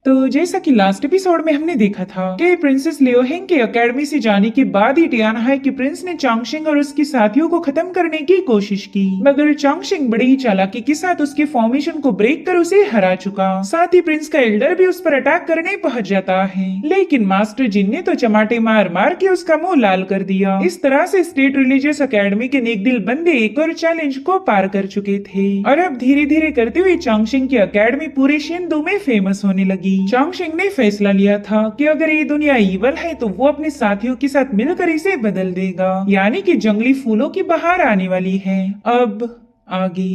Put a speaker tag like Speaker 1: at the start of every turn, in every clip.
Speaker 1: तो जैसा कि लास्ट एपिसोड में हमने देखा था कि प्रिंसेस लियोहेंग के एकेडमी से जाने के बाद ही टियान हाई के प्रिंस ने चांगशिंग और उसके साथियों को खत्म करने की कोशिश की, मगर चांगशिंग बड़ी ही चालाकी के साथ उसके फॉर्मेशन को ब्रेक कर उसे हरा चुका। साथ ही प्रिंस का एल्डर भी उस पर अटैक करने पहुंच जाता है, लेकिन मास्टर जिन ने तो चमाटे मार मार के उसका मुंह लाल कर दिया। इस तरह से स्टेट रिलीजियस एकेडमी के नेक दिल बंदे एक और चैलेंज को पार कर चुके थे और अब धीरे धीरे करते हुए चांगशिंग की एकेडमी पूरे शिंदो में फेमस होने लगी। चांगशिंग ने फैसला लिया था कि अगर ये दुनिया ईवल है तो वो अपने साथियों के साथ मिलकर इसे बदल देगा, यानी कि जंगली फूलों की बहार आने वाली है। अब आगे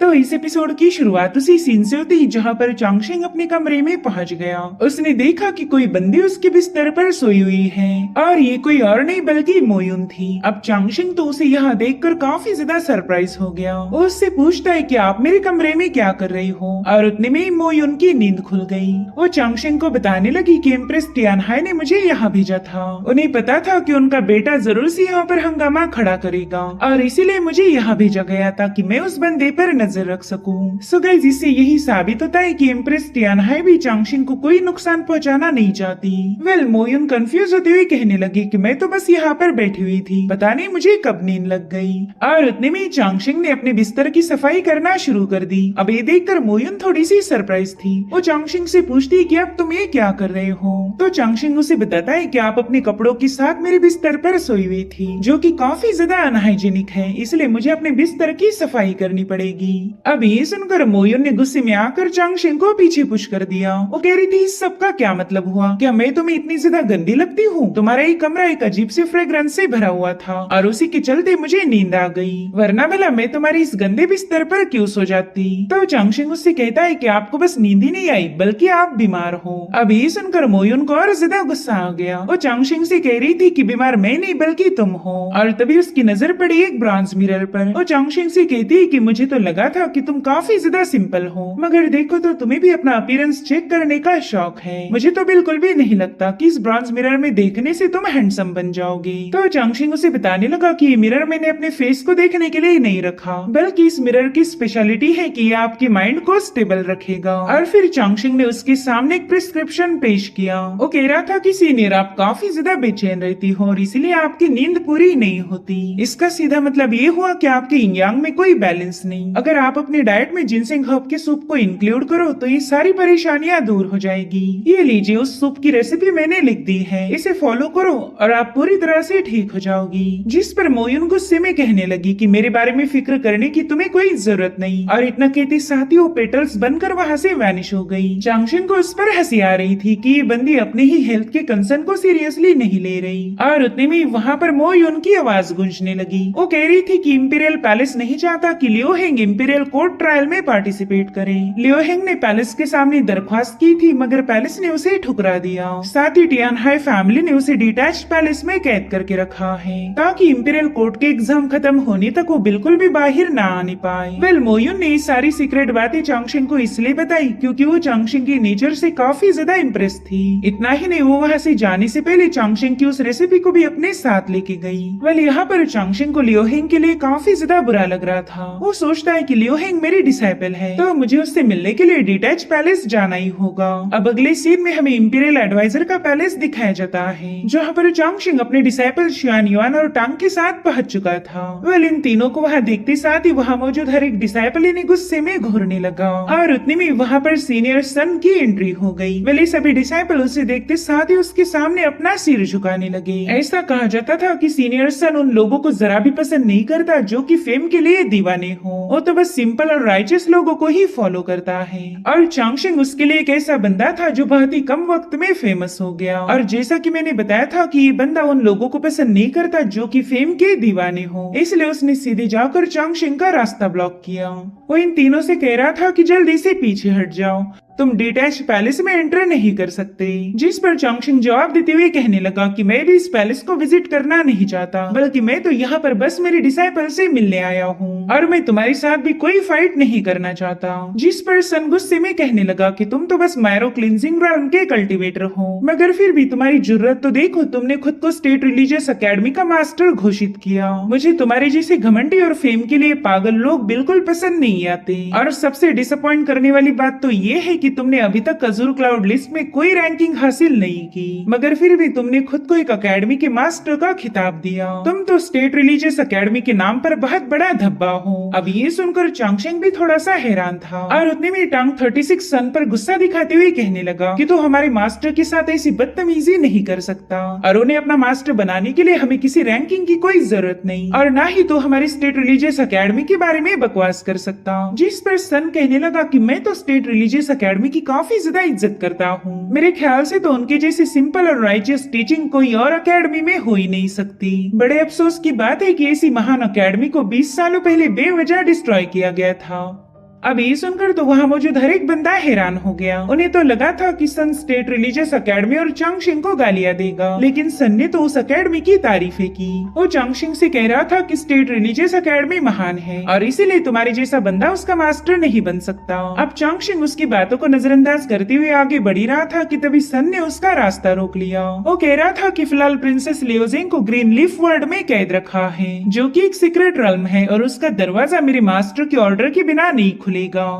Speaker 1: तो इस एपिसोड की शुरुआत उसी सीन से होती है जहाँ पर चांगशिंग अपने कमरे में पहुँच गया। उसने देखा कि कोई बंदी उसके बिस्तर पर सोई हुई है और ये कोई और नहीं बल्कि मोयुन थी। अब चांगशिंग तो उसे यहाँ देखकर काफी ज्यादा सरप्राइज हो गया। वो उससे पूछता है कि आप मेरे कमरे में क्या कर रही हो, और उतने में ही मोयुन की नींद खुल गई। वो चांगशिंग को बताने लगी कि एम्प्रेस टियानहाई ने मुझे यहाँ भेजा था। उन्हें पता था कि उनका बेटा जरूर से यहाँ पर हंगामा खड़ा करेगा और इसीलिए मुझे यहाँ भेजा गया ताकि मैं उस बंदे पर नजर रख सकूं। सो गाइस, इससे यही साबित होता है कि एम्प्रेस टियानहाई भी चांगशिंग को कोई नुकसान पहुंचाना नहीं चाहती। वेल, मोयुन कंफ्यूज होते हुए कहने लगी कि मैं तो बस यहाँ पर बैठी हुई थी, पता नहीं मुझे कब नींद लग गई। और उतने में चांगशिंग ने अपने बिस्तर की सफाई करना शुरू कर दी। अब ये देखकर मोयुन थोड़ी सी सरप्राइज थी। वो चांगशिंग से पूछती है कि अब तुम ये क्या कर रहे हो, तो चांगशिंग उसे बताता है कि आप अपने कपड़ों के साथ मेरे बिस्तर पर सोई हुई थी, जो कि काफी ज्यादा अनहाइजीनिक है, इसलिए मुझे अपने बिस्तर की सफाई करनी पड़ेगी। अब ये सुनकर मोयुन ने गुस्से में आकर चांगशिंग को पीछे पुश कर दिया। वो कह रही थी इस सब का क्या मतलब हुआ, क्या मैं तुम्हें इतनी ज्यादा गंदी लगती हूँ? तुम्हारा ये कमरा एक अजीब से फ्रेग्रेंस से भरा हुआ था और उसी के चलते मुझे नींद आ गई, वरना भला मैं तुम्हारी इस गंदे बिस्तर पर क्यों सो जाती। तो चांगशिंग उससे कहता है कि आपको बस नींद ही नहीं आई बल्कि आप बीमार हो। अब ये सुनकर मोयुन को और ज्यादा गुस्सा आ गया। वो चांगशिंग से कह रही थी कि बीमार मैं नहीं बल्कि तुम हो, और तभी उसकी नजर पड़ी एक ब्रॉन्ज मिरर पर। वो चांगशिंग से कहती है कि मुझे तो लगा था कि तुम काफी ज्यादा सिंपल हो, मगर देखो तो तुम्हें भी अपना अपीयरेंस चेक करने का शौक है। मुझे तो बिल्कुल भी नहीं लगता कि इस ब्रॉन्ज मिरर में देखने से तुम हैंडसम बन जाओगी। तो चांगशिंग उसे बताने लगा कि ये मिरर मैंने अपने फेस को देखने के लिए नहीं रखा, बल्कि इस मिरर की स्पेशलिटी है कि ये आपके माइंड को स्टेबल रखेगा। और फिर चांगशिंग ने उसके सामने एक प्रिस्क्रिप्शन पेश किया। वो कह रहा था कि सीनियर, आप काफी ज्यादा बेचैन रहती हो और इसीलिए आपकी नींद पूरी नहीं होती। इसका सीधा मतलब ये हुआ कि आपके यिंग यांग में कोई बैलेंस नहीं। अगर आप अपने डाइट में जिनसेंग हर्ब के सूप को इंक्लूड करो तो ये सारी परेशानियां दूर हो जाएगी। ये लीजिए, उस सूप की रेसिपी मैंने लिख दी है, इसे फॉलो करो और आप पूरी तरह से ठीक हो जाओगी। जिस पर मोयुन गुस्से में कहने लगी कि मेरे बारे में फिक्र करने की तुम्हें कोई जरूरत नहीं, और इतना कहते साथ ही वो पेटल्स बनकर वहाँ से वैनिश हो गई। चांगशिंग को उस पर हंसी आ रही थी कि ये बंदी अपने ही हेल्थ के कंसर्न को सीरियसली नहीं ले रही। और उतने में वहाँ पर मोयुन की आवाज गूंजने लगी। वो कह रही थी कि इंपीरियल पैलेस नहीं चाहता कि लियोहेंग इंपीरियल कोर्ट ट्रायल में पार्टिसिपेट करे। लियोहेंग ने पैलेस के सामने दरख्वास्त की थी, मगर पैलेस ने उसे ठुकरा दिया। साथ ही टियानहाई फैमिली ने उसे डिटैच्ड पैलेस में कैद करके रखा है ताकि इंपीरियल कोर्ट के एग्जाम खत्म होने तक वो बिल्कुल भी बाहर ना आने पाए। वेल, मोयुन ने सारी सीक्रेट बातें चांगशिंग को इसलिए बताई क्योंकि वो चांगशिंग की नेचर से काफी ज्यादा इम्प्रेस थी। इतना ही नहीं, वो वहाँ से जाने से पहले चांगशिंग की उस रेसिपी को भी अपने साथ लेके गई। वेल, यहाँ पर चांगशिंग को लियोहेंग के लिए काफी ज्यादा बुरा लग रहा था। वो सोचता है कि लियोहेंग मेरी डिसाइपल है, तो मुझे उससे मिलने के लिए डिटैच पैलेस जाना ही होगा। अब अगले सीन में हमें इंपीरियल एडवाइजर का पैलेस दिखाया जाता है, जहाँ पर चांगशिंग अपने डिसाइपल शियान युआन और टांग के साथ पहुंच चुका था। वेल, इन तीनों को वहाँ देखते साथ ही वहाँ मौजूद हर एक डिसाइपल इन्हें गुस्से में घूरने लगा, और उतने में वहाँ पर सीनियर सन की एंट्री हो गई। वेल, सभी डिसाइपल उसे देखते साथ ही उसके सामने अपना सिर झुकाने लगे। ऐसा कहा जाता था कि सीनियर सन उन लोगों को जरा भी पसंद नहीं करता जो कि फेम के लिए दीवाने हो। वो तो बस सिंपल और राइचस लोगों को ही फॉलो करता है, और चांगशिंग उसके लिए एक ऐसा बंदा था जो बहुत ही कम वक्त में फेमस हो गया। और जैसा कि मैंने बताया था कि ये बंदा उन लोगों को पसंद नहीं करता जो कि फेम के दीवाने हो, इसलिए उसने सीधे जाकर चांगशिंग का रास्ता ब्लॉक किया। वो इन तीनों से कह रहा था कि जल्दी से पीछे हट जाओ, तुम डिटैच पैलेस में एंटर नहीं कर सकते। जिस पर चांगशिंग जवाब देते हुए कहने लगा कि मैं भी इस पैलेस को विजिट करना नहीं चाहता, बल्कि मैं तो यहाँ पर बस मेरे डिसाइपल से मिलने आया हूँ और मैं तुम्हारे साथ भी कोई फाइट नहीं करना चाहता। जिस पर सन गुस्से में कहने लगा कि तुम तो बस मायरो क्लिंजिंग ग्राउंड के कल्टीवेटर हो, मगर फिर भी तुम्हारी जरूरत तो देखो, तुमने खुद को स्टेट रिलीजियस एकेडमी का मास्टर घोषित किया। मुझे तुम्हारे जैसे घमंडी और फेम के लिए पागल लोग बिल्कुल पसंद नहीं आते, और सबसे डिसअपॉइंट करने वाली बात तो ये है कि तुमने अभी तक अजूर क्लाउड लिस्ट में कोई रैंकिंग हासिल नहीं की, मगर फिर भी तुमने खुद को एक अकेडमी के मास्टर का खिताब दिया। तुम तो स्टेट रिलीजियस अकेडमी के नाम पर बहुत बड़ा धब्बा हो। अब ये सुनकर चांगशेंग भी थोड़ा सा हैरान था और उतने में टांग 36 सन पर गुस्सा दिखाते हुए कहने लगा कि तू हमारे मास्टर के साथ ऐसी बदतमीजी नहीं कर सकता और उन्हें अपना मास्टर बनाने के लिए हमें किसी रैंकिंग की कोई जरूरत नहीं, और ना ही तो हमारी स्टेट रिलीजियस अकेडमी के बारे में बकवास कर सकता। जिस पर सन कहने लगा कि मैं तो स्टेट रिलीजियस अकेडमी की काफी ज्यादा इज्जत करता हूँ। मेरे ख्याल से तो उनके जैसे सिंपल और राइजियस टीचिंग कोई और अकेडमी में हो ही नहीं सकती। बड़े अफसोस की बात है कि ऐसी महान अकेडमी को 20 सालों पहले बेवजह डिस्ट्रॉय किया गया था। अब ये सुनकर तो वहाँ मौजूद हर एक बंदा हैरान हो गया। उन्हें तो लगा था कि सन स्टेट रिलीजियस अकेडमी और चांगशिंग को गालियां देगा, लेकिन सन ने तो उस अकेडमी की तारीफें की। वो चांगशिंग से कह रहा था कि स्टेट रिलीजियस अकेडमी महान है और इसीलिए तुम्हारे जैसा बंदा उसका मास्टर नहीं बन सकता। अब चांगशिंग उसकी बातों को नजरअंदाज करते हुए आगे बढ़ ही रहा था कि तभी सन ने उसका रास्ता रोक लिया। वो कह रहा था कि फिलहाल प्रिंसेस लियोजिंग को ग्रीन लीफ वर्ल्ड में कैद रखा है, जो कि एक सीक्रेट रल्म है और उसका दरवाजा मेरे मास्टर के ऑर्डर के बिना नहीं खुलेगा।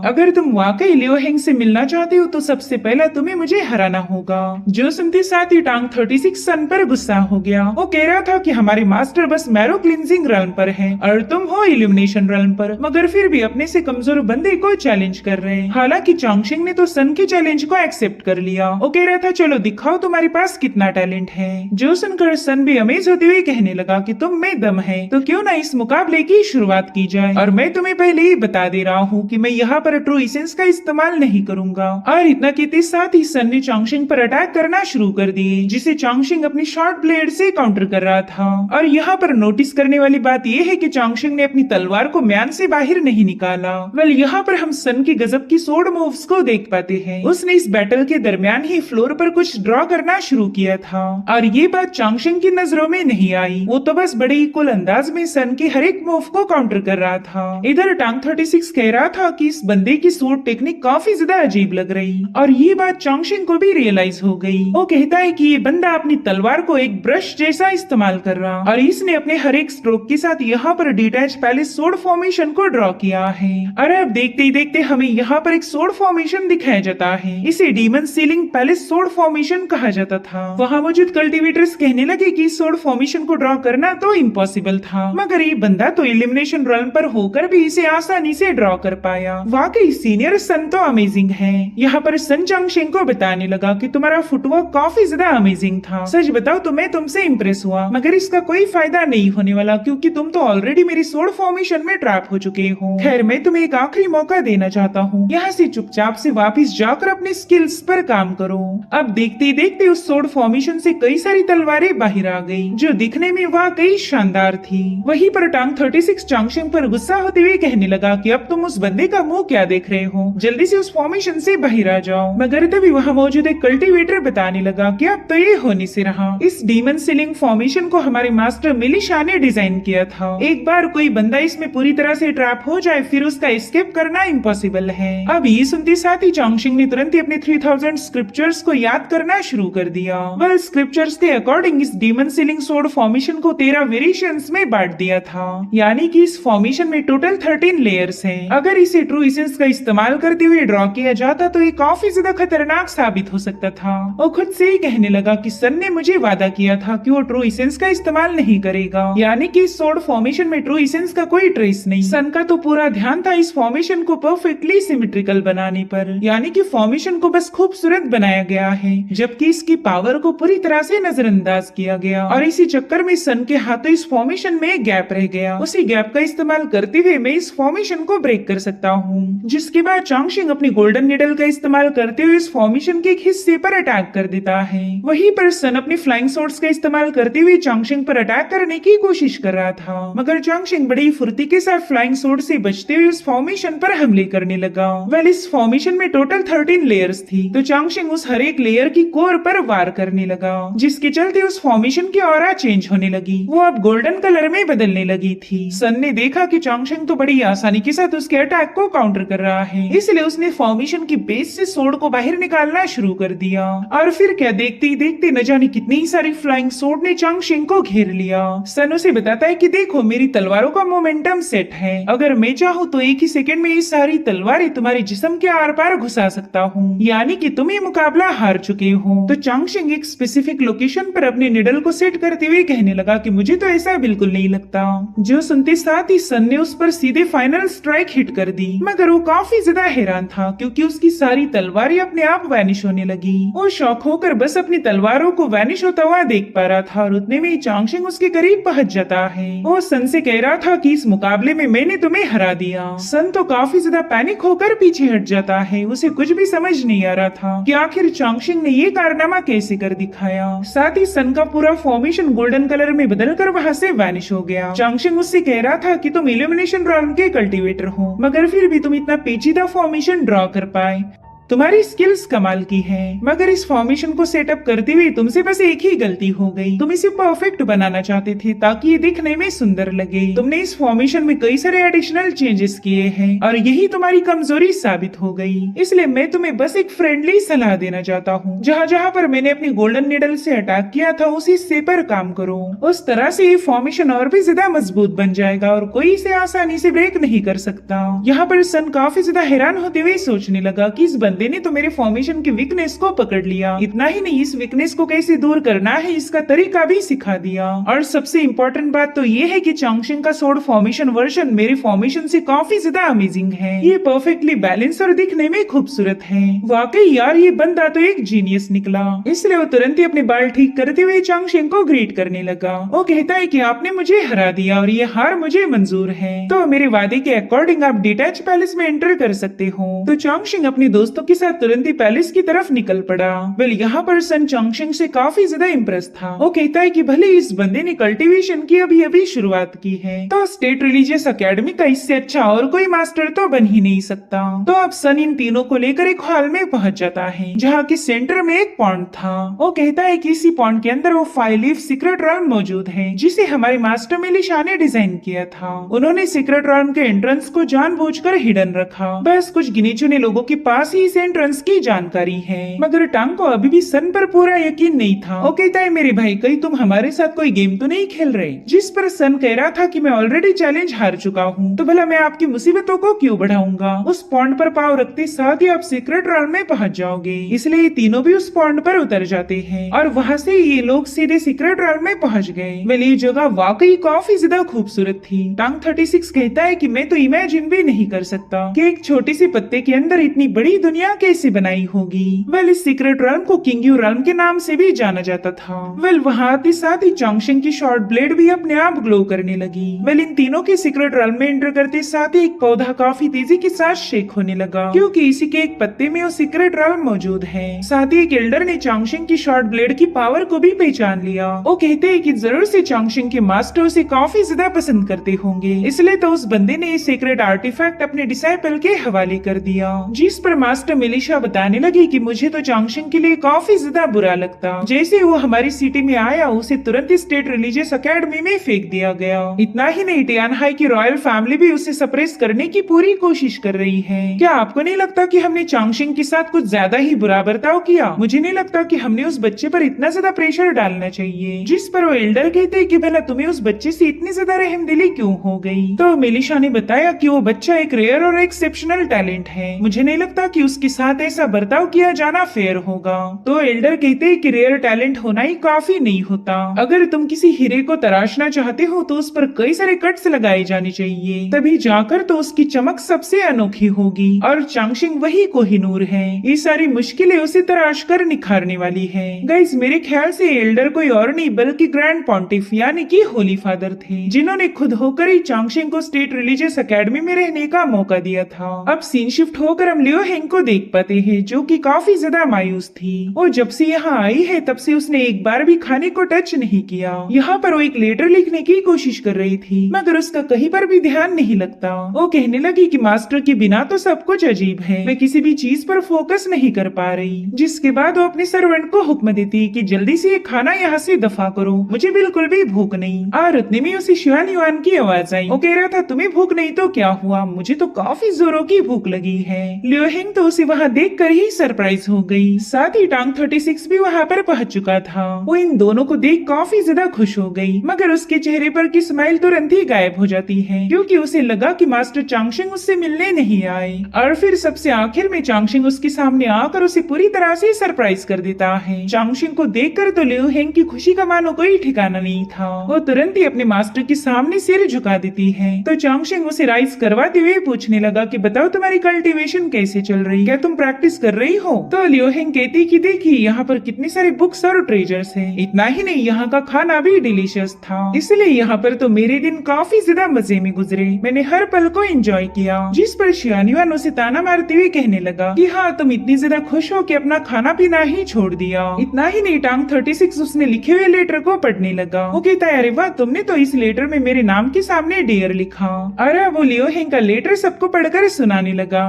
Speaker 1: अगर तुम वाकई लियो हेंग से मिलना चाहते हो तो सबसे पहले तुम्हें मुझे हराना होगा। जो सुनते साथ ही टांग 36 सन पर गुस्सा हो गया। वो कह रहा था कि हमारे मास्टर बस मैरो क्लिंजिंग रल्म पर है और तुम हो इल्यूमिनेशन रल्म पर, मगर फिर भी अपने से कमजोर बंदे को चैलेंज कर रहे हैं। हालांकि चांगशिंग ने तो सन के चैलेंज को एक्सेप्ट कर लिया। वो कह रहा था चलो दिखाओ तुम्हारे पास कितना टैलेंट है। जो सुनकर सन भी अमेज होते हुए कहने लगा कि तुम में दम है तो क्यों ना इस मुकाबले की शुरुआत की जाए, और मैं तुम्हें पहले ही बता दे रहा हूँ कि मैं यहाँ पर ट्रू एसेंस का इस्तेमाल नहीं करूंगा। और इतना कहते साथ ही सन ने चांगशिंग पर अटैक करना शुरू कर दिए, जिसे चांगशिंग अपनी शॉर्ट ब्लेड से काउंटर कर रहा था। और यहाँ पर नोटिस करने वाली बात यह है कि चांगशिंग ने अपनी तलवार को म्यान से बाहर नहीं निकाला। वेल यहाँ पर हम सन की गजब की स्वॉर्ड मूव्स को देख पाते हैं। उसने इस बैटल के दरमियान ही फ्लोर पर कुछ ड्रॉ करना शुरू किया था, और ये बात चांगशिंग की नजरों में नहीं आई। वो तो बस बड़े ही कुल अंदाज में सन के हर एक मूव को काउंटर कर रहा था। इधर टांग 36 कह रहा था कि इस बंदे की स्वॉर्ड टेक्निक काफी ज्यादा अजीब लग रही, और ये बात चांगशिंग को भी रियलाइज हो गई। वो कहता है कि ये बंदा अपनी तलवार को एक ब्रश जैसा इस्तेमाल कर रहा, और इसने अपने हर एक स्ट्रोक के साथ यहाँ पर डिटैच पैलेस स्वॉर्ड फॉर्मेशन को ड्रॉ किया है। अरे अब देखते ही देखते हमें यहाँ पर एक स्वॉर्ड फॉर्मेशन दिखाया जाता है। इसे demon ceiling palace sword formation कहा जाता था। वहाँ मौजूद कल्टिवेटर्स कहने लगे कि स्वॉर्ड फॉर्मेशन को ड्रॉ करना तो इम्पॉसिबल था, मगर ये बंदा तो एलिमिनेशन रन पर होकर भी इसे आसानी से ड्रॉ कर पाया। वाकई सीनियर सन तो अमेजिंग है। यहाँ पर सन चांगशिंग को बताने लगा कि तुम्हारा फुटवर्क काफी ज्यादा अमेजिंग था। सच बताओ तो मैं तुमसे इम्प्रेस हुआ, मगर इसका कोई फायदा नहीं होने वाला क्योंकि तुम तो ऑलरेडी मेरी स्वॉर्ड फॉर्मेशन में ट्रैप हो चुके हो। खैर मैं तुम्हें एक आखिरी मौका देना चाहता हूँ, यहाँ से चुपचाप से वापस जाकर अपने स्किल्स पर काम करो। अब देखते ही देखते उस स्वॉर्ड फॉर्मेशन से कई सारी तलवारें बाहर आ गई, जो दिखने में वाकई शानदार थी। वहीं पर टांग 36 चांगशिंग पर गुस्सा होते हुए कहने लगा कि अब तुम उस बंदे का मुंह क्या देख रहे हो, जल्दी से उस फॉर्मेशन से बाहर आ जाओ। मगर तभी वहाँ मौजूद एक कल्टिवेटर बताने लगा कि अब तो ये होने से रहा। इस डीमन सीलिंग फॉर्मेशन को हमारे मास्टर मिलिशा ने डिजाइन किया था। एक बार कोई बंदा इसमें पूरी तरह से ट्रैप हो जाए फिर उसका एस्केप करना इम्पॉसिबल है। अब ये सुनते साथ ही चांगशिंग ने तुरंत ही अपने 3000 स्क्रिप्चर्स को याद करना शुरू कर दिया। वह स्क्रिप्चर्स के अकॉर्डिंग इस डीमन सीलिंग स्वॉर्ड फॉर्मेशन को 13 वेरिएशंस में बांट दिया था, यानी कि इस फॉर्मेशन में टोटल 13 लेयर्स हैं। अगर इसे ट्रू एसेंस का इस्तेमाल करते हुए ड्रॉ किया जाता तो ये काफी ज्यादा खतरनाक साबित हो सकता था। वो खुद से ही कहने लगा कि सन ने मुझे वादा किया था कि वो ट्रू एसेंस का इस्तेमाल नहीं करेगा, यानी कि इस स्वॉर्ड फॉर्मेशन में ट्रू एसेंस का कोई ट्रेस नहीं। सन का तो पूरा ध्यान था इस फॉर्मेशन को परफेक्टली सिमेट्रिकल बनाने पर, यानी कि फॉर्मेशन को बस खूबसूरत बनाया गया है, जबकि इसकी पावर को पूरी तरह से नजरअंदाज किया गया। और इसी चक्कर में सन के हाथों इस फॉर्मेशन में गैप रह गया। उसी गैप का इस्तेमाल करते हुए मैं इस फॉर्मेशन को ब्रेक कर सकता हूँ। जिसके बाद चांगशिंग अपनी गोल्डन निडल का इस्तेमाल करते हुए इस फॉर्मेशन के एक हिस्से पर अटैक कर देता है। वहीं पर सन अपनी फ्लाइंग स्वॉर्ड्स का इस्तेमाल करते हुए चांगशिंग पर अटैक करने की कोशिश कर रहा था, मगर चांगशिंग बड़ी फुर्ती के साथ फ्लाइंग स्वॉर्ड से बचते हुए उस फॉर्मेशन पर हमले करने लगा। वेल इस फॉर्मेशन में टोटल 13 लेयर्स थी, तो चांगशिंग उस हर एक लेयर की कोर पर वार करने लगा, जिसके चलते उस फॉर्मेशन की ऑरा चेंज होने लगी। वो अब गोल्डन कलर में बदलने लगी थी। सन ने देखा कि चांगशिंग तो बड़ी आसानी के साथ उसके अटैक को काउंटर कर रहा है, इसलिए उसने फॉर्मेशन की बेस से सोड को बाहर निकालना शुरू कर दिया। और फिर क्या, देखते ही देखते न जाने कितनी सारी फ्लाइंग सोड ने चांगशिंग को घेर लिया। सन उसे बताता है कि देखो, मेरी तलवारों का मोमेंटम सेट है, अगर मैं चाहूँ तो एक ही सेकंड में ये सारी तलवारें तुम्हारे जिस्म के आर पार घुसा सकता हूँ, यानी कि तुम ये मुकाबला हार चुके हो। तो चांगशिंग एक स्पेसिफिक लोकेशन पर अपने निडल को सेट करते हुए कहने लगा कि मुझे तो ऐसा बिल्कुल नहीं लगता। जो सुनते साथ ही सन ने उस पर सीधे फाइनल स्ट्राइक हिट कर दी, मगर वो काफी ज्यादा हैरान था क्योंकि उसकी सारी तलवारें अपने आप वैनिश होने लगी। वो शॉक होकर बस अपनी तलवारों को वैनिश होता हुआ देख पा रहा था और उतने में ही चांगशिंग उसके करीब पहुंच जाता है। वो सन से कह रहा था कि इस मुकाबले में मैंने तुम्हें हरा दिया। सन तो काफी ज्यादा पैनिक होकर पीछे हट जाता है, उसे कुछ भी समझ नहीं आ रहा था कि आखिर चांगशिंग ने ये कारनामा कैसे कर दिखाया। साथ ही सन का पूरा फॉर्मेशन गोल्डन कलर में बदलकर वहाँ से वैनिश हो गया। चांगशिंग उससे कह रहा था कि तुम इल्यूमिनेशन रॉन के कल्टीवेटर हो, मगर फिर भी तुम इतना पेचीदा फॉर्मेशन ड्रॉ कर पाए, तुम्हारी स्किल्स कमाल की हैं। मगर इस फॉर्मेशन को सेटअप करते हुए तुमसे बस एक ही गलती हो गई, तुम इसे परफेक्ट बनाना चाहते थे ताकि ये दिखने में सुंदर लगे। तुमने इस फॉर्मेशन में कई सारे एडिशनल चेंजेस किए हैं और यही तुम्हारी कमजोरी साबित हो गई। इसलिए मैं तुम्हें बस एक फ्रेंडली सलाह देना चाहता हूँ, जहाँ जहाँ पर मैंने अपनी गोल्डन निडल से अटैक किया था उसी हिस्से पर काम करो, उस तरह से ये फॉर्मेशन और भी ज्यादा मजबूत बन जाएगा और कोई इसे आसानी से ब्रेक नहीं कर सकता। यहाँ पर सन काफी ज्यादा हैरान होते हुए सोचने लगा कि इस बंदे ने तो मेरे फॉर्मेशन की वीकनेस को पकड़ लिया, इतना ही नहीं, इस वीकनेस को कैसे दूर करना है इसका तरीका भी सिखा दिया। और सबसे इम्पोर्टेंट बात तो ये है कि चांगशिंग का सोड फॉर्मेशन वर्जन मेरे फॉर्मेशन से काफी ज्यादा अमेजिंग है, ये परफेक्टली बैलेंस और दिखने में खूबसूरत है। वाकई यार, ये बंदा तो एक जीनियस निकला। इसलिए वो तुरंत ही अपने बाल ठीक करते हुए चांगशिंग को ग्रीट करने लगा। वो कहता है कि आपने मुझे हरा दिया और ये हार मुझे मंजूर है, तो मेरे वादे के अकॉर्डिंग आप डिटैच पैलेस में एंटर कर सकते हो। तो चांगशिंग अपने दोस्तों के साथ तुरंत ही पैलेस की तरफ निकल पड़ा। वेल, यहाँ पर सन चांगशिंग से काफी ज्यादा इम्प्रेस था। वो कहता है कि भले इस बंदे ने कल्टीवेशन की अभी अभी शुरुआत की है, तो स्टेट रिलीजियस एकेडमी का इससे अच्छा और कोई मास्टर तो बन ही नहीं सकता। तो अब सन इन तीनों को लेकर एक हॉल में पहुंच जाता है, जहाँ की सेंटर में एक पॉन्ड था। वो कहता है कि इसी पॉन्ड के अंदर वो 5 लीफ सीक्रेट रॉन मौजूद है, जिसे हमारे मास्टर मेलिशा ने डिजाइन किया था। उन्होंने सीक्रेट रॉन के एंट्रेंस को जानबूझकर हिडन रखा, बस कुछ गिने चुने लोगों के पास ही इस एंट्रेंस की जानकारी है। मगर टांग को अभी भी सन पर पूरा यकीन नहीं था। वो कहता है, मेरे भाई, कहीं तुम हमारे साथ कोई गेम तो नहीं खेल रहे? जिस पर सन कह रहा था कि मैं ऑलरेडी चैलेंज हार चुका हूँ, तो भला मैं आपकी मुसीबतों को क्यों बढ़ाऊंगा। उस पॉन्ड पर पाँव रखते साथ ही आप सीक्रेट रॉन में पहुंच जाओगे। इसलिए ये तीनों भी उस पॉन्ड पर उतर जाते हैं और वहाँ से ये लोग सीधे सीक्रेट रॉन में पहुंच गए। वेल, ये जगह वाकई काफी ज्यादा खूबसूरत थी। टांग 36 कहता है कि मैं तो इमेजिन भी नहीं कर सकता कि एक छोटे से पत्ते के अंदर इतनी बड़ी दुनिया कैसे बनाई होगी। वेल, इस सीक्रेट रॉन को किंग्यू रॉन के नाम से भी जाना जाता था। वेल, वहाँ आते साथ ही चांगशिंग की शॉर्ट ब्लेड भी अपने आप ग्लो करने लगी। वेल, इन तीनों के सीक्रेट रॉन में एंटर करते साथ ही एक पौधा काफी तेजी के साथ शेक होने लगा, क्योंकि इसी के एक पत्ते में वो सीक्रेट रॉन मौजूद है। साथ ही एक एल्डर ने चांगशिंग की शॉर्ट ब्लेड की पावर को भी पहचान लिया। वो कहते हैं कि जरूर से चांगशिंग के मास्टर उसे काफी ज्यादा पसंद करते होंगे, इसलिए तो उस बंदे ने ये सीक्रेट आर्टिफैक्ट अपने डिसाइपल के हवाले कर दिया। जिस पर मास्टर मेलिशा बताने लगी कि मुझे तो चांगशिंग के लिए काफी ज्यादा बुरा लगता, जैसे वो हमारी सिटी में आया उसे तुरंत स्टेट रिलीजियस एकेडमी में फेंक दिया गया। इतना ही नहीं, टियानहाई की रॉयल फैमिली भी उसे सप्रेस करने की पूरी कोशिश कर रही है। क्या आपको नहीं लगता कि हमने चांगशिंग के साथ कुछ ज्यादा ही बुरा बर्ताव किया? मुझे नहीं लगता कि हमने उस बच्चे पर इतना ज्यादा प्रेशर डालना चाहिए। जिस पर वो एल्डर कहते हैं कि भला तुम्हें उस बच्चे से इतनी ज्यादा रहमदिली क्यों हो गई? तो मेलिशा ने बताया कि वो बच्चा एक रेयर और एक्सेप्शनल टैलेंट है, मुझे नहीं लगता कि उसके साथ ऐसा बर्ताव किया जाना फेयर होगा। तो एल्डर कहते हैं कि रेयर टैलेंट होना ही काफी नहीं होता, अगर तुम किसी हीरे को तराशना चाहते हो तो उस पर कई सारे कट्स लगाए जाने चाहिए, तभी जाकर तो उसकी चमक सबसे अनोखी होगी। और चांगशिंग वही कोहिनूर है, ये सारी मुश्किलें उसे तराश कर निखारने वाली है। गाइस, मेरे ख्याल से एल्डर कोई और नहीं बल्कि ग्रैंड पॉन्टिफ यानी कि होली फादर थे, जिन्होंने खुद होकर ही चांगशिंग को स्टेट रिलीजियस एकेडमी में रहने का मौका दिया था। अब सीन शिफ्ट होकर हम लियो हेंग को देख पाते हैं जो कि काफी ज्यादा मायूस थी। वो जब से यहाँ आई है तब से उसने एक बार भी खाने को टच नहीं किया। यहाँ पर वो एक लेटर लिखने की कोशिश कर रही थी मगर उसका कहीं पर भी ध्यान नहीं लगता। वो कहने लगी कि मास्टर के बिना तो सब कुछ अजीब है, मैं किसी भी चीज पर फोकस नहीं कर पा रही। जिसके बाद वो अपने सर्वेंट को हुक्म देती कि जल्दी से ये खाना यहाँ से दफा करो, मुझे बिल्कुल भी भूख नहीं। और उतने में उसे शिवान युआन की आवाज आई। वो कह रहा था तुम्हें भूख नहीं तो क्या हुआ, मुझे तो काफी जोरों की भूख लगी है। लियो हेंग तो उसे वहाँ देख कर ही सरप्राइज हो गई। साथ ही टांग 36 भी वहाँ पर पहुँच चुका था। वो इन दोनों को देख काफी ज्यादा खुश हो गई मगर उसके चेहरे पर की स्माइल तुरंत ही गायब हो जाती है क्योंकि उसे लगा कि मास्टर चांगशिंग उससे मिलने नहीं आए। और फिर सबसे आखिर में चांगशिंग उसके सामने आकर उसे पूरी तरह से सरप्राइज कर देता है। चांगशिंग को देखकर तो लियो हेंग की खुशी का मानो कोई ठिकाना नहीं था। वो तुरंत ही अपने मास्टर के सामने सिर झुका देती है। तो चांगशिंग उसे राइज करवाते हुए पूछने लगा कि बताओ तुम्हारी कल्टीवेशन कैसे चल रही, क्या तुम प्रैक्टिस कर रही हो? तो लियो हेंग कहती कि देखिए यहाँ पर कितनी सारी बुक्स और ट्रेजर्स हैं। इतना ही नहीं यहाँ का खाना भी डिलीशियस था, इसलिए यहाँ पर तो मेरे दिन काफी ज्यादा मजे में गुजरे, मैंने हर पल को एंजॉय किया। जिस पर शियान युआन उसे ताना मारते हुए कहने लगा कि हाँ तुम इतनी ज्यादा खुश हो कि अपना खाना पीना ही छोड़ दिया। इतना ही नहीं टांग 36 उसने लिखे हुए लेटर को पढ़ने लगा। वो कहता है अरे वाह तुमने तो इस लेटर में मेरे नाम के सामने डियर लिखा। अरे वो लियो हेंग का लेटर सबको पढ़कर सुनाने लगा।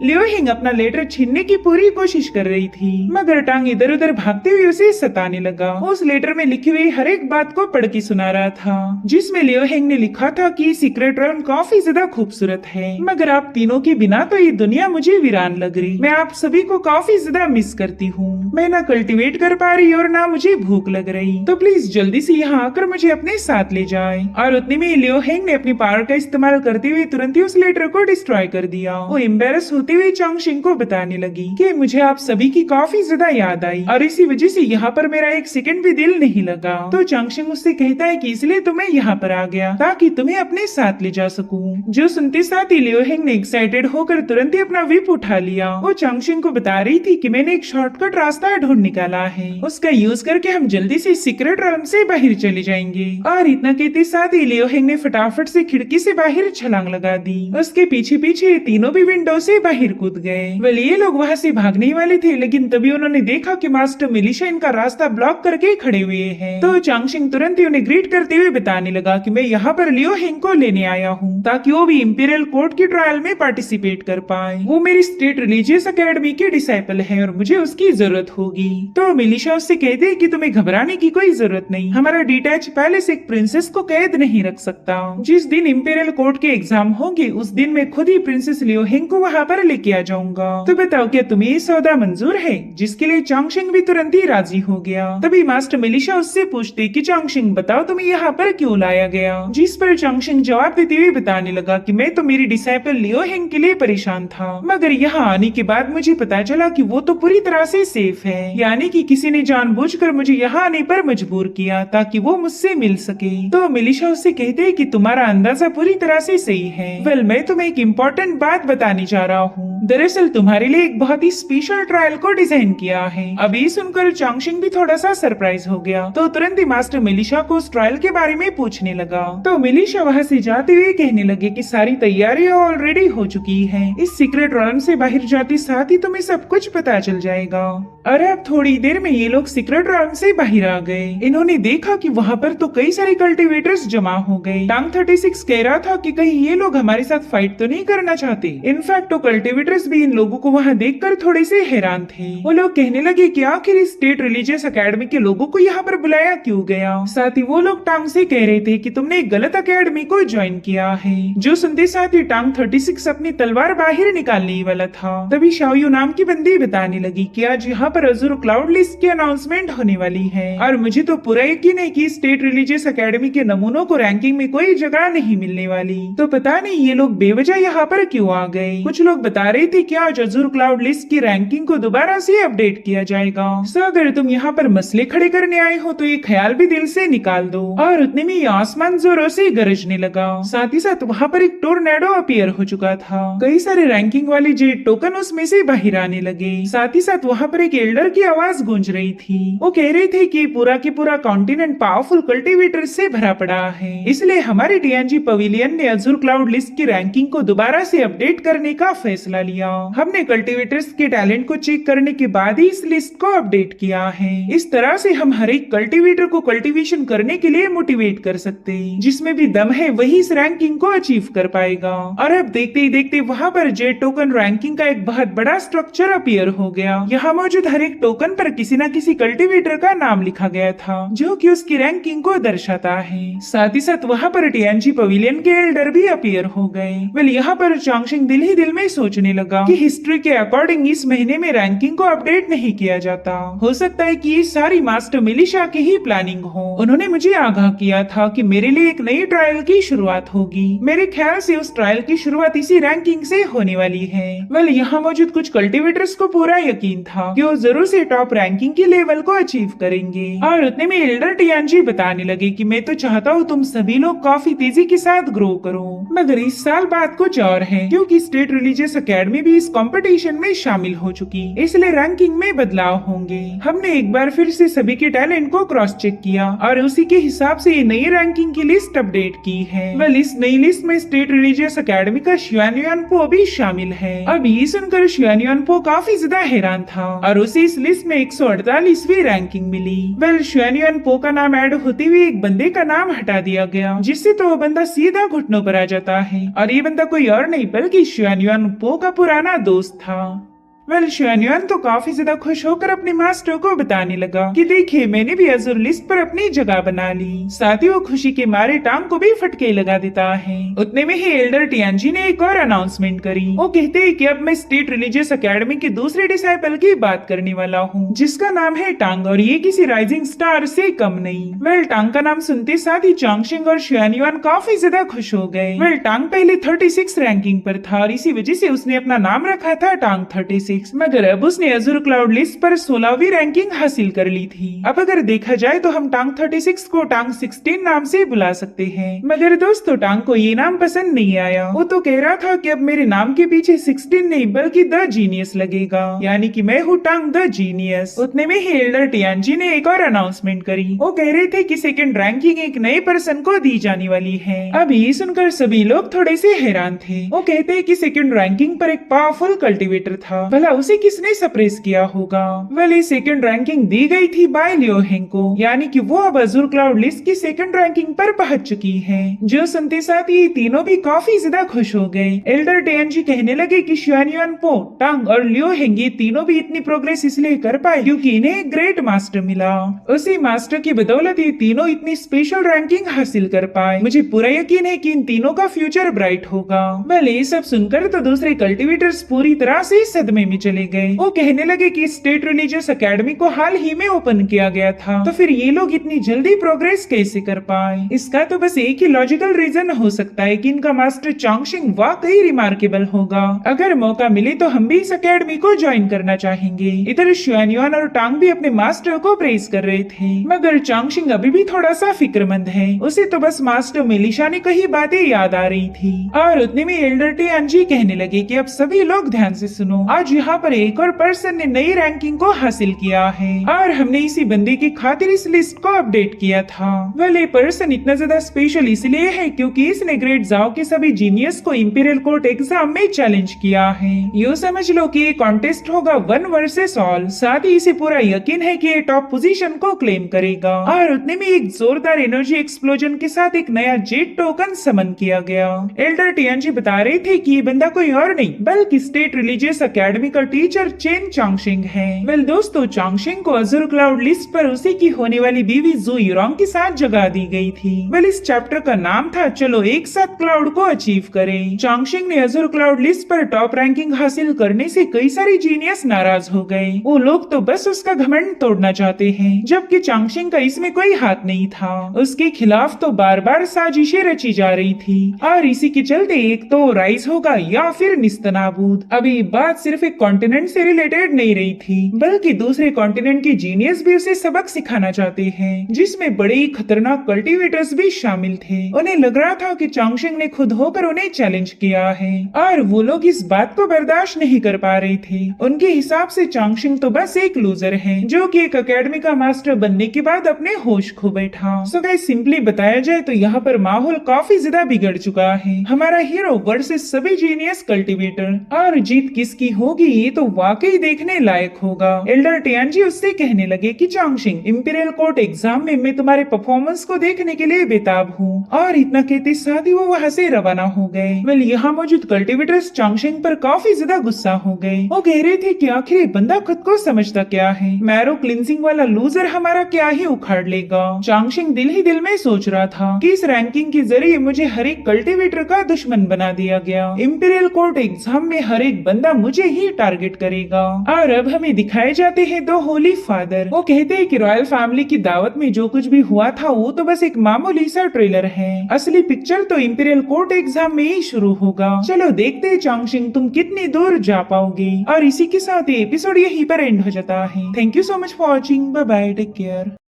Speaker 1: लियो हिंग अपना लेटर छीनने की पूरी कोशिश कर रही थी मगर टांग इधर उधर भागते हुए उसे सताने लगा। उस लेटर में लिखी हुई हर एक बात को पढ़ के सुना रहा था जिसमें लियो हिंग ने लिखा था कि सीक्रेट रेल्म काफी ज्यादा खूबसूरत है मगर आप तीनों के बिना तो ये दुनिया मुझे वीरान लग रही। मैं आप सभी को काफी ज्यादा मिस करती हूँ। मैं ना कल्टीवेट कर पा रही और ना मुझे भूख लग रही, तो प्लीज जल्दी से यहाँ आकर मुझे अपने साथ ले जाए। और उतने में लियो हिंग ने अपनी पावर का इस्तेमाल करते हुए तुरंत ही उस लेटर को डिस्ट्रॉय कर दिया। वो एम्बेरस होते हुए चांगशिंग को बताने लगी कि मुझे आप सभी की काफी ज्यादा याद आई और इसी वजह से यहाँ पर मेरा एक सेकंड भी दिल नहीं लगा। तो चांगशिंग उससे कहता है कि इसलिए तो मैं यहाँ पर आ गया ताकि तुम्हें अपने साथ ले जा सकूं। जो सुनते साथ ही लियो हेंग ने एक्साइटेड होकर तुरंत ही अपना विप उठा लिया। वो चांगशिंग को बता रही थी कि मैंने एक शॉर्टकट रास्ता ढूंढ निकाला है, उसका यूज करके हम जल्दी से सीक्रेट रेल्म से बाहर चले जाएंगे। और इतना कहते साथ ही लियो हेंग ने फटाफट से खिड़की से बाहर छलांग लगा दी। उसके पीछे पीछे तीनों भी विंडो से बाहर कूद गए। वेल ये लोग वहाँ से भागने वाले थे लेकिन तभी उन्होंने देखा कि मास्टर मिलिशा इनका रास्ता ब्लॉक करके खड़े हुए हैं। तो चांगशिंग तुरंत ही उन्हें ग्रीट करते हुए बताने लगा कि मैं यहाँ पर लियो हेंग को लेने आया हूँ ताकि वो भी इंपीरियल कोर्ट की ट्रायल में पार्टिसिपेट कर पाए। वो मेरी स्टेट रिलीजियस अकेडमी के डिसाइपल है और मुझे उसकी जरूरत होगी। तो मिलिशा उससे कहते हैं कि तुम्हें घबराने की कोई जरूरत नहीं, हमारा डिटैच पैलेस एक प्रिंसेस को कैद नहीं रख सकता। जिस दिन इंपीरियल कोर्ट के एग्जाम होंगे उस दिन मैं खुद ही प्रिंसेस लियो हेंग को वहाँ पर लेके आ जाऊंगा। तो बताओ क्या तुम्हें ये सौदा मंजूर है? जिसके लिए चांगशिंग भी तुरंत ही राजी हो गया। तभी मास्टर मिलिशा उससे पूछते कि चांगशिंग बताओ तुम्हें यहाँ पर क्यों लाया गया? जिस पर चांगशिंग जवाब देते हुए बताने लगा कि मैं तो मेरी डिसाइपल लियो हेंग के लिए परेशान था मगर यहाँ आने के बाद मुझे पता चला कि वो तो पूरी तरह से सेफ है, यानी कि किसी ने जानबूझकर मुझे यहाँ आने पर मजबूर किया ताकि वो मुझसे मिल सके। तो मिलिशा उससे कहते हैं कि तुम्हारा अंदाजा पूरी तरह से सही है। वेल मैं तुम्हें एक इम्पोर्टेंट बात बताने जा रहा हूँ। दरअसल तुम्हारे लिए एक बहुत ही स्पेशल ट्रायल को डिजाइन किया है। अभी सुनकर चांगशिंग भी थोड़ा सा सरप्राइज हो गया तो तुरंत ही मास्टर मिलिशा को उस ट्रायल के बारे में पूछने लगा। तो मिलिशा वहाँ से जाते हुए कहने लगे कि सारी तैयारियां ऑलरेडी हो चुकी हैं। इस सीक्रेट रेल्म से बाहर जाते साथ ही तुम्हें सब कुछ पता चल जाएगा। और अब थोड़ी देर में ये लोग सीक्रेट रेल्म से बाहर आ गए। इन्होंने देखा कि वहाँ पर तो कई सारे कल्टीवेटर्स जमा हो गए। टांग 36 कह रहा था कि कहीं ये लोग हमारे साथ फाइट तो नहीं करना चाहते। इनफैक्ट तो कल्टीवेटर्स भी इन लोगों को वहाँ देखकर थोड़े से हैरान थे। वो लोग कहने लगे कि आखिर इस स्टेट रिलीजियस अकेडमी के लोगों को यहाँ पर बुलाया क्यों गया। साथ ही वो लोग टांग से कह रहे थे कि तुमने एक गलत अकेडमी को ज्वाइन किया है। जो सुनते साथ ही टांग 36 अपनी तलवार बाहर निकालने ही वाला था। तभी शाओयू नाम की बंदी बताने लगी कि आज यहाँ पर अज़ूर क्लाउड लिस्ट की अनाउंसमेंट होने वाली है और मुझे तो पूरा यकीन है कि स्टेट रिलीजियस अकेडमी के नमूनों को रैंकिंग में कोई जगह नहीं मिलने वाली। तो पता नहीं ये लोग बेवजह यहाँ पर क्यों आ गए। कुछ लोग बता रहे थे कि आज अज़ूर क्लाउड लिस्ट की रैंकिंग को दोबारा से अपडेट किया जाएगा। सो अगर तुम यहाँ पर मसले खड़े करने आए हो तो ये ख्याल भी दिल से निकाल दो। और उतने में ये आसमान जोरों से गरजने लगा। साथ ही साथ वहाँ पर एक टोर्नेडो अपीयर हो चुका था। कई सारे रैंकिंग वाले जेट टोकन उसमें से बाहर आने लगे। साथ ही साथ वहाँ पर एक एल्डर की आवाज गूंज रही थी। वो कह रहे थे कि पूरा की पूरा कॉन्टिनेंट पावरफुल कल्टीवेटर से भरा पड़ा है, इसलिए हमारे टीएनजी पवेलियन ने अज़ूर क्लाउड लिस्ट की रैंकिंग को दोबारा से अपडेट करने का फैसला फैसला लिया। हमने कल्टीवेटर्स के टैलेंट को चेक करने के बाद ही इस लिस्ट को अपडेट किया है। इस तरह से हम हर एक कल्टीवेटर को कल्टीवेशन करने के लिए मोटिवेट कर सकते हैं। जिसमें भी दम है वही इस रैंकिंग को अचीव कर पाएगा। और अब देखते ही देखते वहाँ पर जेट टोकन रैंकिंग का एक बहुत बड़ा स्ट्रक्चर अपीयर हो गया। यहाँ मौजूद हर एक टोकन पर किसी न किसी कल्टीवेटर का नाम लिखा गया था जो कि उसकी रैंकिंग को दर्शाता है। साथ ही साथ वहाँ पर टीएनजी पवेलियन के एल्डर भी अपीयर हो गए। वेल यहाँ पर चांगशिंग दिल ही दिल में सोचने लगा कि हिस्ट्री के अकॉर्डिंग इस महीने में रैंकिंग को अपडेट नहीं किया जाता। हो सकता है कि ये सारी मास्टर मिलिशा की ही प्लानिंग हो। उन्होंने मुझे आगाह किया था कि मेरे लिए एक नई ट्रायल की शुरुआत होगी। मेरे ख्याल से उस ट्रायल की शुरुआत इसी रैंकिंग से होने वाली है। वेल यहाँ मौजूद कुछ कल्टीवेटर्स को पूरा यकीन था कि वो जरूर से टॉप रैंकिंग की लेवल को अचीव करेंगे। और उतने में एल्डर टीएनजी बताने लगे कि मैं तो चाहता हूँ तुम सभी लोग काफी तेजी के साथ ग्रो करो, मगर इस साल बात कुछ और है क्योंकि स्टेट रिलीजियस एकेडमी भी इस कंपटीशन में शामिल हो चुकी, इसलिए रैंकिंग में बदलाव होंगे। हमने एक बार फिर से सभी के टैलेंट को क्रॉस चेक किया और उसी के हिसाब से ये नई रैंकिंग की लिस्ट अपडेट की है। वेल इस नई लिस्ट में स्टेट रिलीजियस एकेडमी का शुआनयुआनपो भी शामिल है। अब ये सुनकर शुआनयुआनपो काफी ज्यादा हैरान था और उसे इस लिस्ट में 148वीं रैंकिंग मिली। वेल शुआनयुआनपो का नाम ऐड होते हुए एक बंदे का नाम हटा दिया गया, जिससे तो वो बंदा सीधा घुटनों पर आ जाता है और ये बंदा कोई और नहीं बल्कि शुआनयुआनपो का पुराना दोस्त था। वेल शुआनयुआन तो काफी ज्यादा खुश होकर अपने मास्टर को बताने लगा कि देखिए मैंने भी अज़ुर लिस्ट पर अपनी जगह बना ली। साथ ही वो खुशी के मारे टांग को भी फटके लगा देता है। उतने में ही एल्डर टीएनजी ने एक और अनाउंसमेंट करी। वो कहते हैं कि अब मैं स्टेट रिलीजियस एकेडमी के दूसरे डिसाइपल की बात करने वाला हूँ जिसका नाम है टांग और ये किसी राइजिंग स्टार से कम नहीं। वेल टांग का नाम सुनते साथ ही चांगशिंग और शुआनयुआन काफी ज्यादा खुश हो गए। वेल टांग पहले 36 रैंकिंग पर था और इसी वजह से उसने अपना नाम रखा था टांग 36, मगर अब उसने अज़ुर क्लाउड लिस्ट पर 16वीं रैंकिंग हासिल कर ली थी। अब अगर देखा जाए तो हम टांग 36 को टांग 16 नाम से बुला सकते हैं, मगर दोस्तों टांग को ये नाम पसंद नहीं आया। वो तो कह रहा था कि अब मेरे नाम के पीछे 16 नहीं बल्कि द जीनियस लगेगा, यानी कि मैं हूँ टांग द जीनियस। उतने में ही एल्डर टीएनजी ने एक और अनाउंसमेंट करी। वो कह रहे थे कि सेकंड रैंकिंग एक नए पर्सन को दी जाने वाली है। अब ये सुनकर सभी लोग थोड़े से हैरान थे। वो कहते हैं कि सेकंड रैंकिंग पर एक पावरफुल कल्टीवेटर था, भला उसे किसने सप्रेस किया होगा। वेल सेकंड रैंकिंग दी गई थी बाय लियो हेंग को, यानी कि वो अब अज़ुर क्लाउड लिस्ट की सेकंड रैंकिंग पर पहुंच चुकी है। जो सुनते साथ ये तीनों भी काफी ज्यादा खुश हो गए। एल्डर टीएनजी कहने लगे कि शुआनयुआनपो, टांग और लियो हेंग ये तीनों भी इतनी प्रोग्रेस इसलिए कर पाए क्योंकि इन्हें एक ग्रेट मास्टर मिला। उसी मास्टर की बदौलत ये तीनों इतनी स्पेशल रैंकिंग हासिल कर पाए। मुझे पूरा यकीन है कि इन तीनों का फ्यूचर ब्राइट होगा। वेल ये सब सुनकर तो दूसरे कल्टीवेटर्स पूरी तरह से सदमे में चले गए। वो कहने लगे कि स्टेट रिलीजियस एकेडमी को हाल ही में ओपन किया गया था, तो फिर ये लोग इतनी जल्दी प्रोग्रेस कैसे कर पाए। इसका तो बस एक ही लॉजिकल रीजन हो सकता है कि इनका मास्टर चांगशिंग वाकई रिमार्केबल होगा। अगर मौका मिले तो हम भी इस एकेडमी को ज्वाइन करना चाहेंगे। इधर शुआनयुआन और टांग भी अपने मास्टर को प्रेज कर रहे थे, मगर चांगशिंग अभी भी थोड़ा सा फिक्रमंद है। उसे तो बस मास्टर मिलिशा ने कही बातें याद आ रही थी। और उतने में एल्डर टीएनजी कहने लगे कि अब सभी लोग ध्यान से सुनो, आज यहाँ पर एक और पर्सन ने नई रैंकिंग को हासिल किया है और हमने इसी बंदे की खातिर इस लिस्ट को अपडेट किया था। वेल ये पर्सन इतना ज्यादा स्पेशल इसलिए है क्योंकि इसने ग्रेट जाओ के सभी जीनियस को इंपीरियल कोर्ट एग्जाम में चैलेंज किया है। यूँ समझ लो कि ये कॉन्टेस्ट होगा 1 वर्सेस ऑल। साथ ही इसे पूरा यकीन है कि ये टॉप पोजीशन को क्लेम करेगा। और उतने में एक जोरदार एनर्जी एक्सप्लोजन के साथ एक नया जेट टोकन समन किया गया। एल्डर टीएनजी बता रहे थे कि ये बंदा कोई और नहीं बल्कि स्टेट रिलीजियस एकेडमी का टीचर चेन चांगशिंग है। वेल दोस्तों चांगशिंग को अज़ुर क्लाउड लिस्ट पर उसी की होने वाली बीवी जू यूरोंग के साथ जगह दी गई थी। वेल इस चैप्टर का नाम था चलो एक साथ क्लाउड को अचीव करें। चांगशिंग ने अज़ुर क्लाउड लिस्ट पर टॉप रैंकिंग हासिल करने से कई सारे जीनियस नाराज हो गए। वो लोग तो बस उसका घमंड तोड़ना चाहते हैं, जबकि चांगशिंग का इसमें कोई हाथ नहीं था। उसके खिलाफ तो बार बार साजिशें रची जा रही थी और इसी के चलते एक तो राइज होगा या फिर निस्तनाबूद। अभी बात सिर्फ एक कॉन्टिनेंट से रिलेटेड नहीं रही थी, बल्कि दूसरे कॉन्टिनेंट के जीनियस भी उसे सबक सिखाना चाहते हैं, जिसमें बड़े ही खतरनाक कल्टीवेटर्स भी शामिल थे। उन्हें लग रहा था कि चांगशिंग ने खुद होकर उन्हें चैलेंज किया है और वो लोग इस बात को बर्दाश्त नहीं कर पा रहे थे। उनके हिसाब से चांगशिंग तो बस एक लूजर है जो कि एक एकेडमी का मास्टर बनने के बाद अपने होश खो बैठा। सो गाइस, सिंपली बताया जाए तो यहाँ पर माहौल काफी ज्यादा बिगड़ चुका है। हमारा हीरो वर्सेस सभी जीनियस कल्टीवेटर, और जीत किसकी होगी ये तो वाकई देखने लायक होगा। एल्डर टियानजी उससे कहने लगे कि चांगशिंग, इंपीरियल कोर्ट एग्जाम में मैं तुम्हारे परफॉर्मेंस को देखने के लिए बेताब हूँ। और इतना कहते साथ ही वो वहाँ से रवाना हो गए। वेल, यहाँ मौजूद कल्टीवेटर्स चांगशिंग पर काफी ज्यादा गुस्सा हो गए। वो कह रहे थे कि आखिर ये बंदा खुद को समझता क्या है, मैरो क्लिनसिंग वाला लूजर हमारा क्या ही उखाड़ लेगा। चांगशिंग दिल ही दिल में सोच रहा था कि इस रैंकिंग के जरिए मुझे हर एक कल्टीवेटर का दुश्मन बना दिया गया। इंपीरियल कोर्ट एग्जाम में हर एक बंदा मुझे ही टारगेट करेगा। और अब हमें दिखाए जाते हैं दो होली फादर। वो कहते हैं कि रॉयल फैमिली की दावत में जो कुछ भी हुआ था वो तो बस एक मामूली सा ट्रेलर है, असली पिक्चर तो इंपीरियल कोर्ट एग्जाम में ही शुरू होगा। चलो देखते हैं चांगशिंग तुम कितनी दूर जा पाओगे। और इसी के साथ ये एपिसोड यहीं पर एंड हो जाता है। Thank you so much for watching. Bye bye, take care.